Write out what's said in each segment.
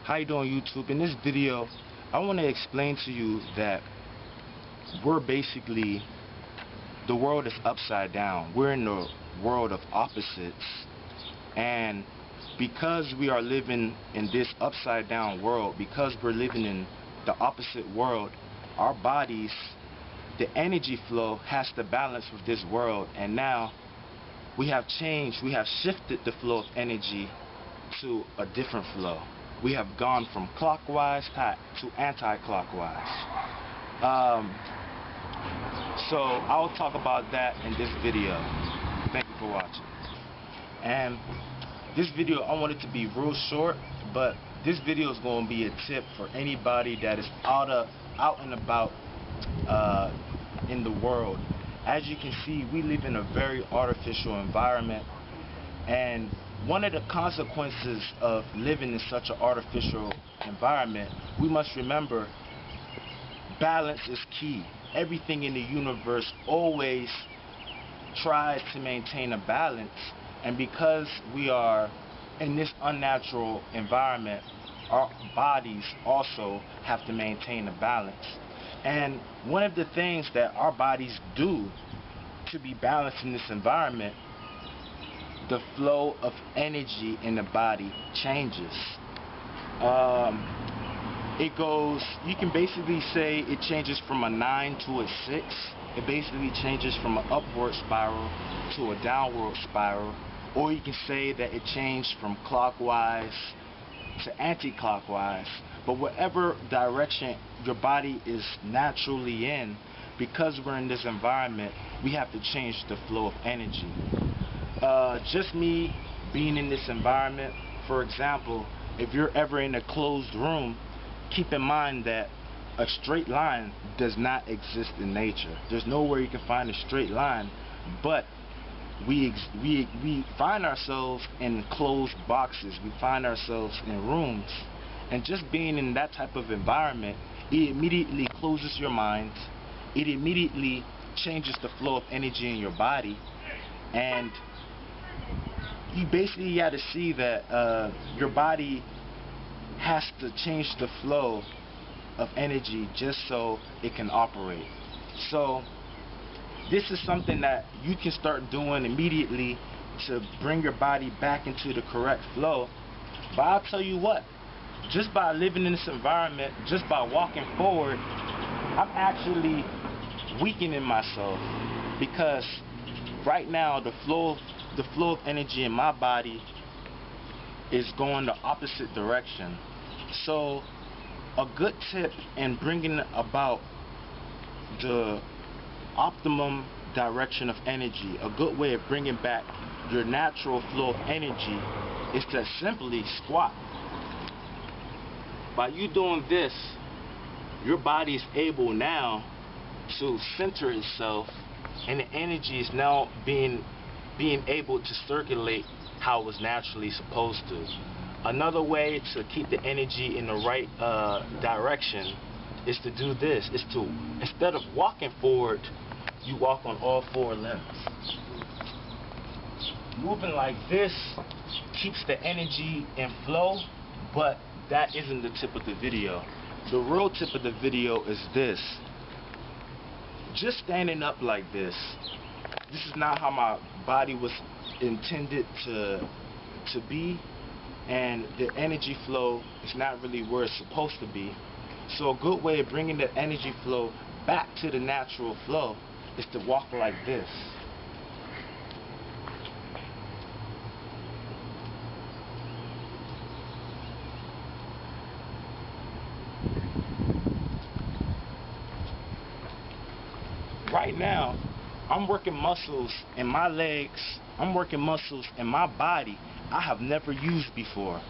How you doing, YouTube? In this video, I want to explain to you that we're basically, the world is upside down. We're in the world of opposites, and because we are living in this upside down world, because we're living in the opposite world, our bodies, the energy flow has to balance with this world. And now we have changed, we have shifted the flow of energy to a different flow. We have gone from clockwise to anti-clockwise. So I'll talk about that in this video. Thank you for watching. And this video, I want it to be real short, but this video is going to be a tip for anybody that is out and about in the world. As you can see, we live in a very artificial environment, and one of the consequences of living in such an artificial environment, we must remember, balance is key. Everything in the universe always tries to maintain a balance, and because we are in this unnatural environment, our bodies also have to maintain a balance. And one of the things that our bodies do to be balanced in this environment, the flow of energy in the body changes. It goes, you can basically say it changes from a 9 to a 6. It basically changes from an upward spiral to a downward spiral. Or you can say that it changed from clockwise to anti-clockwise. But whatever direction your body is naturally in, because we're in this environment, we have to change the flow of energy. Just me being in this environment, for example, if you're ever in a closed room, keep in mind that a straight line does not exist in nature. There's nowhere you can find a straight line, but we find ourselves in closed boxes. We find ourselves in rooms, and just being in that type of environment, it immediately closes your mind. It immediately changes the flow of energy in your body, and you basically got to see that your body has to change the flow of energy just so it can operate. So this is something that you can start doing immediately to bring your body back into the correct flow. But I'll tell you what, just by living in this environment, just by walking forward, I'm actually weakening myself, because right now the flow of energy in my body is going the opposite direction. So a good tip in bringing about the optimum direction of energy, a good way of bringing back your natural flow of energy, is to simply squat. By you doing this, your body is able now to center itself, and the energy is now being able to circulate how it was naturally supposed to. Another way to keep the energy in the right direction is to do this, is to, instead of walking forward, you walk on all 4 limbs. Moving like this keeps the energy in flow, but that isn't the tip of the video. The real tip of the video is this. Just standing up like this. This is not how my body was intended to be, and the energy flow is not really where it's supposed to be. So a good way of bringing the energy flow back to the natural flow is to walk like this. Right now, I'm working muscles in my legs, I'm working muscles in my body I have never used before.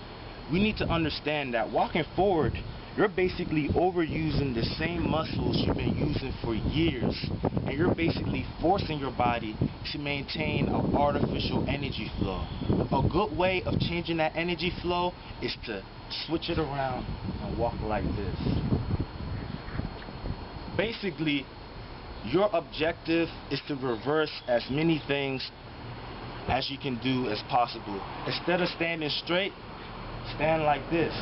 We need to understand that walking forward, you're basically overusing the same muscles you've been using for years, and you're basically forcing your body to maintain an artificial energy flow. A good way of changing that energy flow is to switch it around and walk like this. Basically, your objective is to reverse as many things as you can do as possible. Instead of standing straight, stand like this.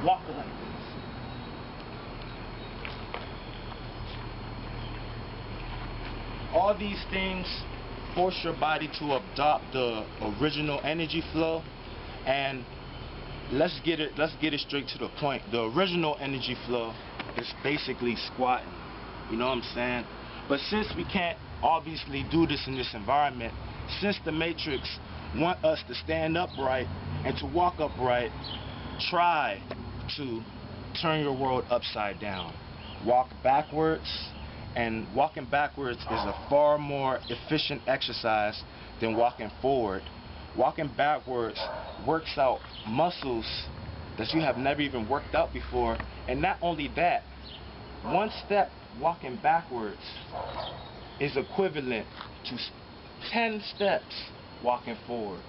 walk it like this. All these things force your body to adopt the original energy flow, and let's get it straight to the point. The original energy flow is basically squatting, you know what I'm saying? But since we can't obviously do this in this environment, since the Matrix want us to stand upright and to walk upright, try to turn your world upside down. Walk backwards, and walking backwards is a far more efficient exercise than walking forward. Walking backwards works out muscles that you have never even worked out before, and not only that, one step walking backwards is equivalent to 10 steps walking forward.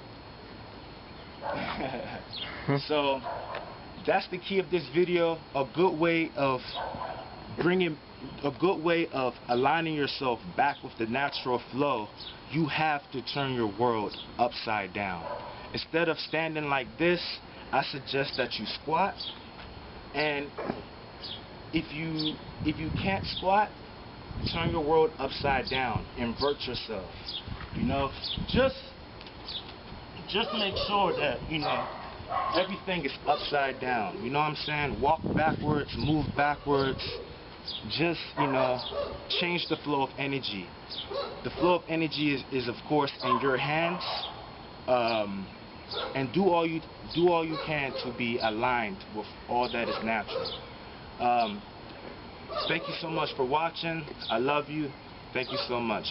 So that's the key of this video. A good way of aligning yourself back with the natural flow. You have to turn your world upside down. Instead of standing like this, I suggest that you squat. And if you can't squat, turn your world upside down. Invert yourself. You know, just make sure that, you know, everything is upside down. You know what I'm saying? Walk backwards, move backwards. Just, you know, change the flow of energy. The flow of energy is of course in your hands. And do all you can to be aligned with all that is natural. Thank you so much for watching. I love you. Thank you so much.